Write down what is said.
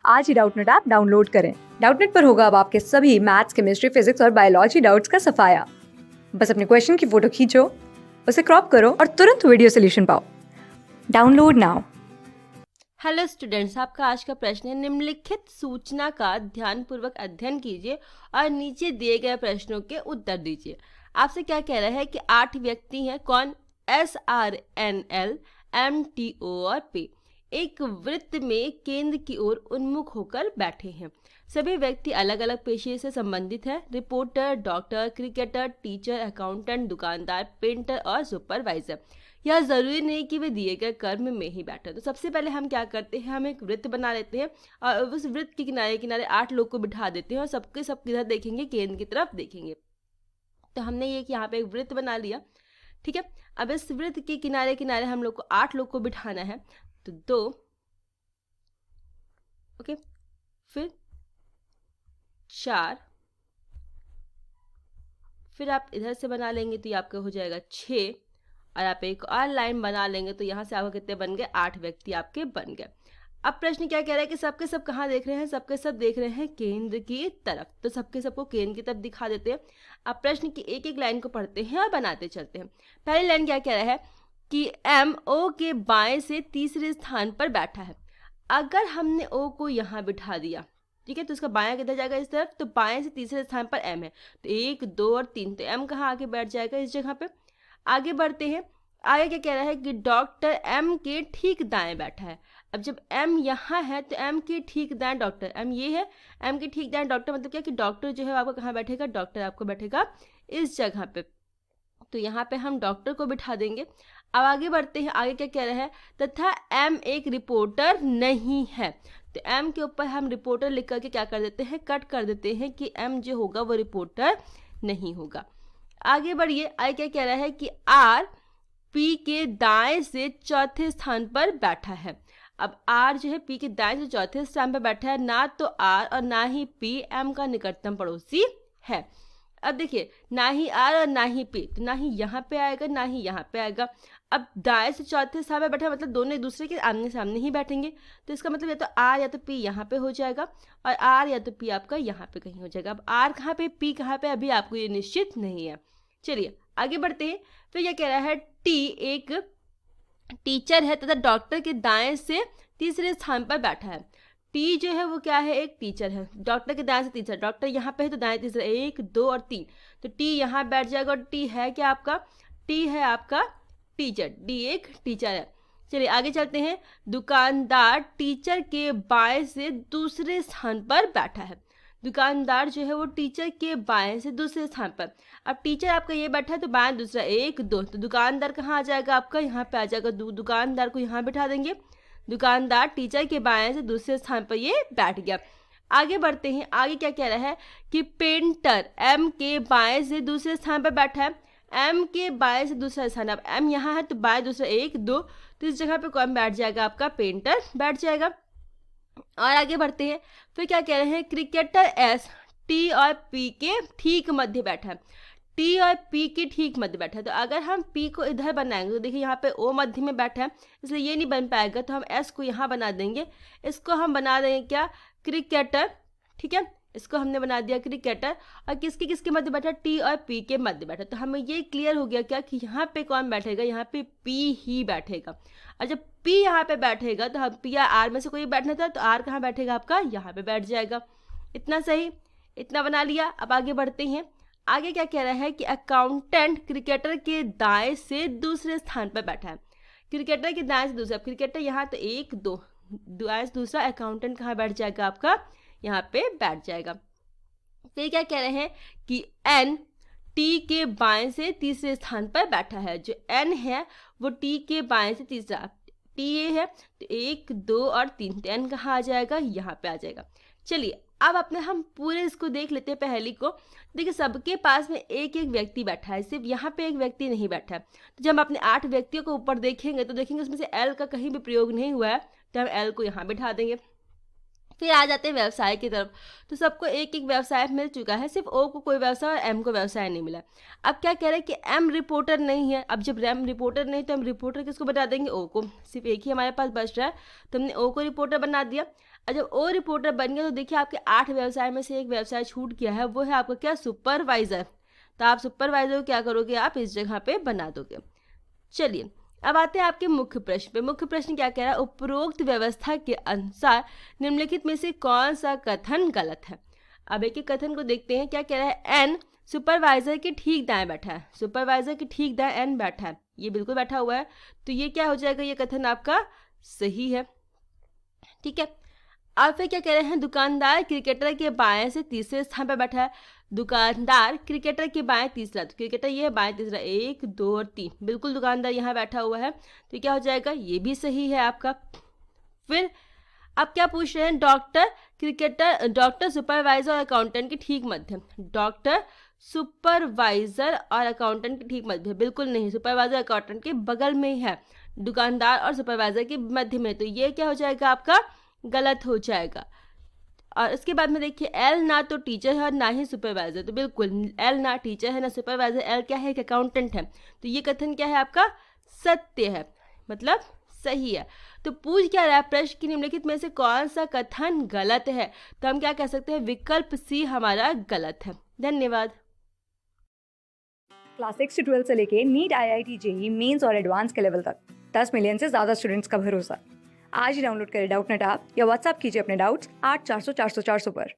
आज ही Doubtnut app download करें। Doubtnut पर होगा अब आपके सभी मैथ्स, केमिस्ट्री, फिजिक्स और बायोलॉजी डाउट्स का सफाया। बस अपने क्वेश्चन की फोटो खींचो, उसे क्रॉप करो और तुरंत वीडियो सोल्यूशन पाओ। Download now. हेलो स्टूडेंट्स, आपका आज का प्रश्न है, निम्नलिखित सूचना का ध्यानपूर्वक अध्ययन कीजिए और नीचे दिए गए प्रश्नों के उत्तर दीजिए। आपसे क्या कह रहा है कि 8 व्यक्ति हैं, कौन? SRNL, MTO और P एक वृत्त में केंद्र की ओर उन्मुख होकर बैठे हैं। सभी व्यक्ति अलग अलग पेशे से संबंधित हैं। Reporter, doctor, cricketer, teacher, accountant, दुकानदार, पेंटर और सुपरवाइजर। यह जरूरी नहीं कि वे दिए गए कर्म में ही बैठे। तो सबसे पहले हम क्या करते हैं, हम एक वृत्त बना लेते हैं और उस वृत्त के किनारे किनारे 8 लोग को बिठा देते हैं और सबके सब किधर देखेंगे? केंद्र की तरफ देखेंगे। तो हमने ये कि यहाँ पे एक वृत्त बना लिया, ठीक है। अब इस वृत्त के किनारे किनारे हम लोग को 8 लोग को बिठाना है, तो 2, ओके, फिर 4, फिर आप इधर से बना लेंगे तो ये आपका हो जाएगा 6, और आप एक और लाइन बना लेंगे तो यहाँ से आपको कितने बन गए? 8 व्यक्ति आपके बन गए। अब प्रश्न क्या कह रहा है कि सबके सब कहाँ देख रहे हैं? सबके सब देख रहे हैं केंद्र की तरफ, तो सबके सबको केंद्र की तरफ दिखा देते हैं। अब प्रश्न की एक एक लाइन को पढ़ते हैं और बनाते चलते हैं। पहली लाइन क्या कह रहा है कि M O के बाएं से तीसरे स्थान पर बैठा है। अगर हमने O को यहाँ बिठा दिया, ठीक है, तो उसका बायां किधर जाएगा? इस तरफ। तो बाएं से तीसरे स्थान पर M है, तो 1, 2 और 3, तो M कहाँ आके बैठ जाएगा? इस जगह पे। आगे बढ़ते हैं। आगे क्या कह रहा है कि डॉक्टर M के ठीक दाएं बैठा है। अब जब M यहाँ है तो M के ठीक दाएं डॉक्टर, M ये है, M के ठीक दाएं डॉक्टर मतलब क्या कि डॉक्टर जो है आपका कहाँ बैठेगा? डॉक्टर आपको बैठेगा इस जगह पे। तो यहाँ पे हम डॉक्टर को बिठा देंगे। अब आगे बढ़ते हैं। आगे क्या कह रहा है? तथा M एक रिपोर्टर नहीं है। तो M के ऊपर हम रिपोर्टर लिख करके क्या कर देते हैं? कट कर देते हैं कि M जो होगा वो रिपोर्टर नहीं होगा। आगे बढ़िए। आगे क्या कह रहा है कि R P के दाएं से चौथे स्थान पर बैठा है। अब R जो है P के दाएं से चौथे स्थान पर बैठा है, ना तो R और ना ही P M का निकटतम पड़ोसी है। अब देखिए, ना ही R और ना ही P, तो ना ही यहाँ पे आएगा ना ही यहाँ पे आएगा। अब दाएं से चौथे स्थान पर बैठा मतलब दोनों एक दूसरे के आमने सामने ही बैठेंगे, तो इसका मतलब या तो R या तो P यहाँ पे हो जाएगा और R या तो P आपका यहाँ पे कहीं हो जाएगा। अब R कहाँ पे, P कहाँ पे, अभी आपको ये निश्चित नहीं है। चलिए आगे बढ़ते हैं। फिर क्या कह रहा है? T एक टीचर है तथा डॉक्टर के दाएं से तीसरे स्थान पर बैठा है। T जो है वो क्या है? एक टीचर है। डॉक्टर के दाएं से तीसरा, डॉक्टर यहाँ पे है तो दाएं तीसरा, 1, 2 और 3, तो T यहाँ बैठ जाएगा। और T है क्या आपका? T है आपका टीचर, D एक टीचर है। चलिए आगे चलते हैं। दुकानदार टीचर के बाएं से दूसरे स्थान पर बैठा है। दुकानदार जो है वो टीचर के बाएं से दूसरे स्थान पर। अब टीचर आपका ये बैठा है तो बाएं दूसरा, 1, 2, तो दुकानदार कहाँ आ जाएगा आपका? यहाँ पे आ जाएगा। दुकानदार को यहाँ बिठा देंगे। दुकानदार टीचर के बाएं से दूसरे स्थान पर ये बैठ गया। आगे बढ़ते हैं। आगे क्या कह रहा है कि पेंटर M के बाएं से दूसरे स्थान पर बैठा है। M के बाएं से दूसरा स्थान, अब M यहाँ है तो बाएं दूसरा, 1, 2, तो इस जगह पे कौन बैठ जाएगा? आपका पेंटर बैठ जाएगा। और आगे बढ़ते हैं। फिर क्या कह रहे हैं? क्रिकेटर S T और P के ठीक मध्य बैठा है। T और P के ठीक मध्य बैठा है, तो अगर हम P को इधर बनाएंगे तो देखिए यहाँ पे O मध्य में बैठा है, इसलिए ये नहीं बन पाएगा, तो हम S को यहाँ बना देंगे। इसको हम बना देंगे क्या? क्रिकेटर, ठीक है, इसको हमने बना दिया क्रिकेटर। और किसके किसके मध्य बैठा? T और P के मध्य बैठा। तो हमें ये क्लियर हो गया क्या कि यहाँ पे कौन बैठेगा? यहाँ पे P ही बैठेगा। और जब P यहाँ पे बैठेगा तो हम P या R में से कोई बैठना था, तो R कहाँ बैठेगा? आपका यहाँ पे बैठ जाएगा। इतना सही, इतना बना लिया। अब आगे बढ़ते हैं। आगे क्या कह रहा है कि अकाउंटेंट क्रिकेटर के दाएं से दूसरे स्थान पर बैठा है। क्रिकेटर के दाएं से दूसरा, क्रिकेटर यहाँ तो 1, 2, दाएं से दूसरा, अकाउंटेंट कहाँ बैठ जाएगा? आपका यहाँ पे बैठ जाएगा। फिर क्या कह रहे हैं कि N T के बाएं से तीसरे स्थान पर बैठा है। जो N है वो T के बाएं से तीसरा, T ये है तो 1, 2 और 3, तो N कहाँ आ जाएगा? यहाँ पे आ जाएगा। चलिए अब अपने हम पूरे इसको देख लेते हैं। पहली को देखिए, सबके पास में एक एक व्यक्ति बैठा है, सिर्फ यहाँ पे एक व्यक्ति नहीं बैठा है। तो जब हम अपने 8 व्यक्तियों को ऊपर देखेंगे तो देखेंगे उसमें से L का कहीं भी प्रयोग नहीं हुआ है, तो हम L को यहाँ बिठा देंगे। फिर आ जाते हैं व्यवसाय की तरफ। तो सबको एक एक व्यवसाय मिल चुका है, सिर्फ O को कोई व्यवसाय और M को व्यवसाय नहीं मिला। अब क्या कह रहे हैं कि M रिपोर्टर नहीं है। अब जब M रिपोर्टर नहीं तो हम रिपोर्टर किसको बता देंगे? O को। सिर्फ एक ही हमारे पास बच रहा है, तो हमने O को रिपोर्टर बना दिया। और जब ओ रिपोर्टर बन गया तो देखिए आपके 8 व्यवसाय में से एक व्यवसाय छूट गया है, वो है आपका क्या, सुपरवाइजर। तो आप सुपरवाइजर को क्या करोगे, आप इस जगह पे बना दोगे। चलिए अब आते हैं आपके मुख्य प्रश्न पे। मुख्य प्रश्न क्या कह रहा है, उपरोक्त व्यवस्था के अनुसार निम्नलिखित में से कौन सा कथन गलत है। अब एक एक कथन को देखते हैं। क्या कह रहा है, एन सुपरवाइजर के ठीक दाएं बैठा है। सुपरवाइजर के ठीक दाएं एन बैठा है, ये बिल्कुल बैठा हुआ है, तो ये क्या हो जाएगा, ये कथन आपका सही है। ठीक है, अब फिर क्या कह रहे हैं, दुकानदार क्रिकेटर के बाएं से तीसरे स्थान पर बैठा है। दुकानदार क्रिकेटर के बाएं तीसरा, तो क्रिकेटर ये है, बाएं तीसरा, 1 2 और 3, बिल्कुल दुकानदार यहाँ बैठा हुआ है, तो क्या हो जाएगा, ये भी सही है आपका। फिर अब क्या पूछ रहे हैं, डॉक्टर क्रिकेटर, डॉक्टर सुपरवाइजर और अकाउंटेंट के ठीक मध्य। डॉक्टर सुपरवाइजर और अकाउंटेंट के ठीक मध्य, बिल्कुल नहीं, सुपरवाइजर अकाउंटेंट के बगल में ही है, दुकानदार और सुपरवाइजर के मध्य में, तो ये क्या हो जाएगा आपका, गलत हो जाएगा। और इसके बाद में देखिए, एल ना तो टीचर है और ना ही सुपरवाइजर, तो बिल्कुल एल ना टीचर है ना सुपरवाइजर, एल क्या है, एक अकाउंटेंट है, तो ये कथन क्या है आपका, सत्य है, मतलब सही है। तो पूछ क्या रहा है प्रश्न की, निम्नलिखित में से कौन सा कथन गलत है, तो हम क्या कह सकते हैं, विकल्प सी हमारा गलत है। धन्यवाद। क्लास 6 से 12 से लेके नीट, IIT, JEE मेंस और एडवांस के लेवल तक 10 मिलियन से ज़्यादा स्टूडेंट्स का भरोसा। आज ही डाउनलोड करें डाउटनेट ऐप या व्हाट्सएप कीजिए अपने डाउट्स 8400 400 400 पर।